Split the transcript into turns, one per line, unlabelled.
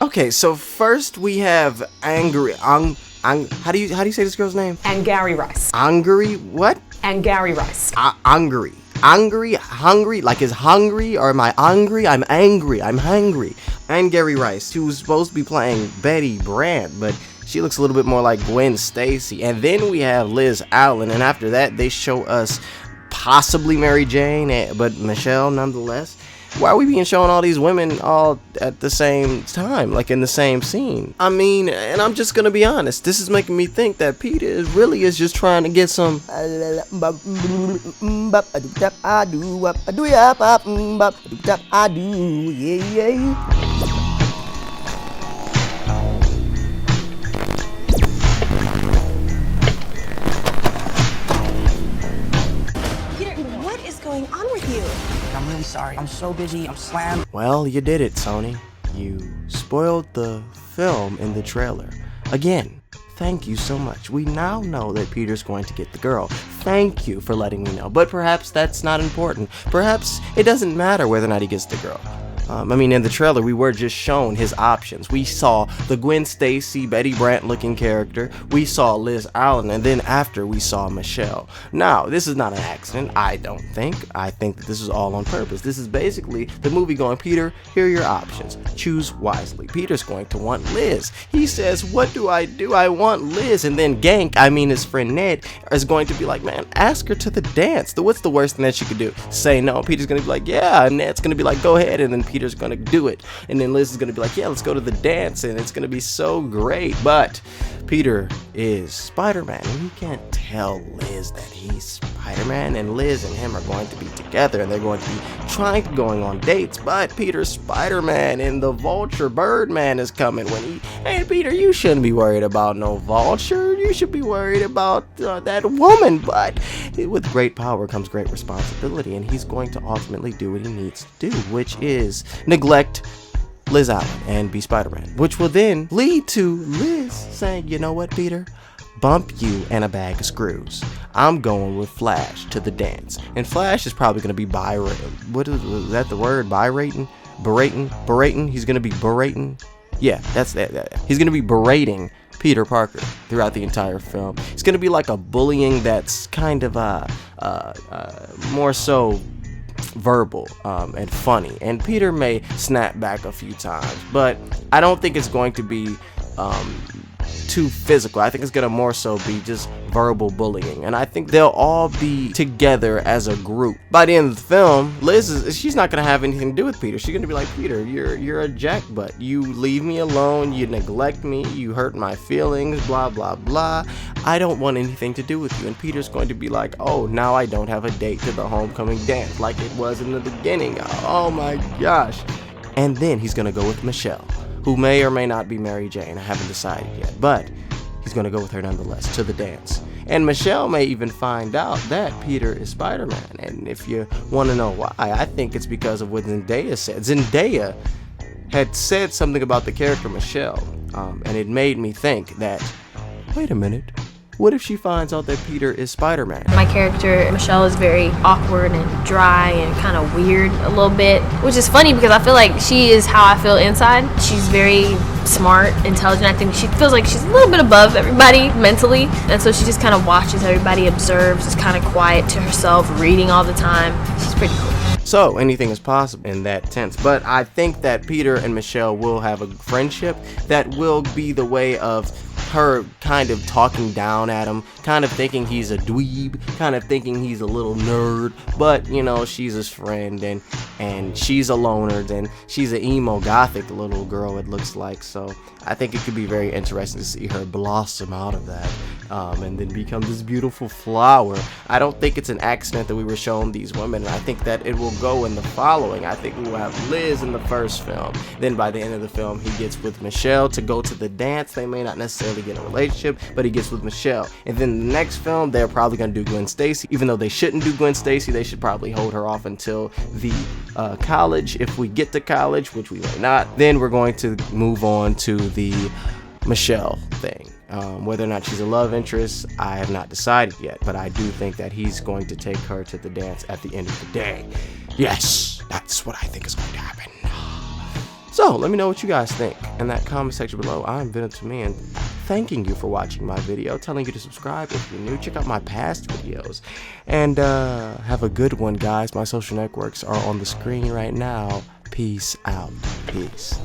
Okay, so first we have Angry. How do you say this girl's name?
And Gary Rice.
Angry what?
And Gary Rice.
Angry. Angry, hungry, like is hungry, or am I angry? I'm angry, I'm hungry. And Gary Rice, who's supposed to be playing Betty Brant, but she looks a little bit more like Gwen Stacy. And then we have Liz Allen, and after that they show us possibly Mary Jane, but Michelle nonetheless. Why are we being shown all these women all at the same time, like in the same scene? I mean, and I'm just gonna be honest, this is making me think that Peter really is just trying to get some.
What is going on with you?
I'm really sorry. I'm so busy. I'm slammed.
Well, you did it, Sony. You spoiled the film in the trailer. Again, thank you so much. We now know that Peter's going to get the girl. Thank you for letting me know. But perhaps that's not important. Perhaps it doesn't matter whether or not he gets the girl. In the trailer, we were just shown his options. We saw the Gwen Stacy, Betty Brant looking character. We saw Liz Allen, and then after we saw Michelle. Now, this is not an accident, I don't think. I think that this is all on purpose. This is basically the movie going, Peter, here are your options. Choose wisely. Peter's going to want Liz. He says, what do? I want Liz. And then Gank, his friend Ned, is going to be like, man, ask her to the dance. What's the worst thing that she could do? Say no. Peter's going to be like, yeah. And Ned's going to be like, go ahead. And then Peter's gonna do it, and then Liz is gonna be like, yeah, let's go to the dance, and it's gonna be so great. But Peter is Spider-Man, and he can't tell Liz that he's Spider-Man, and Liz and him are going to be together, and they're going to be going on dates. But Peter's Spider-Man, and the Vulture Birdman is coming. Hey Peter, you shouldn't be worried about no Vulture. You should be worried about that woman. But with great power comes great responsibility, and he's going to ultimately do what he needs to do, which is neglect Liz Allen and be Spider-Man, which will then lead to Liz saying, you know what, Peter? Bump you and a bag of screws. I'm going with Flash to the dance. And Flash is probably going to be was that the word? Berating? He's going to be berating. Yeah, that's that. He's going to be berating Peter Parker throughout the entire film. It's going to be like a bullying that's kind of more so verbal and funny, and Peter may snap back a few times, but I don't think it's going to be too physical. I think it's gonna more so be just verbal bullying, and I think they'll all be together as a group. By the end of the film, she's not gonna have anything to do with Peter. She's gonna be like, Peter, you're a jackbutt. You leave me alone, you neglect me, you hurt my feelings, blah blah blah. I don't want anything to do with you. And Peter's going to be like, oh, now I don't have a date to the homecoming dance like it was in the beginning. Oh my gosh. And then he's gonna go with Michelle, who may or may not be Mary Jane. I haven't decided yet, but he's going to go with her nonetheless to the dance. And Michelle may even find out that Peter is Spider-Man. And if you want to know why, I think it's because of what Zendaya said. Zendaya had said something about the character Michelle, and it made me think that, wait a minute, what if she finds out that Peter is Spider-Man?
My character, Michelle, is very awkward and dry and kind of weird a little bit, which is funny because I feel like she is how I feel inside. She's very smart, intelligent. I think she feels like she's a little bit above everybody mentally, and so she just kind of watches everybody, observes, is kind of quiet to herself, reading all the time. She's pretty cool.
So anything is possible in that tense, but I think that Peter and Michelle will have a friendship that will be the way of her kind of talking down at him, kind of thinking he's a dweeb, kind of thinking he's a little nerd, but you know, she's his friend, and she's a loner, and she's an emo gothic little girl, it looks like. So I think it could be very interesting to see her blossom out of that, and then become this beautiful flower. I don't think it's an accident that we were shown these women, and I think that it will go in the following. I think we will have Liz in the first film, then by the end of the film he gets with Michelle to go to the dance. They may not necessarily get in a relationship, but he gets with Michelle, and then the next film they're probably going to do Gwen Stacy. Even though they shouldn't do Gwen Stacy, they should probably hold her off until the college, if we get to college, which we may not. Then we're going to move on to the Michelle thing. Whether or not she's a love interest, I have not decided yet, but I do think that he's going to take her to the dance at the end of the day. Yes, that's what I think is going to happen. So let me know what you guys think in that comment section below. I'm Venom Man, thanking you for watching my video, telling you to subscribe if you're new, check out my past videos, and have a good one, guys. My social networks are on the screen right now. Peace out. Peace.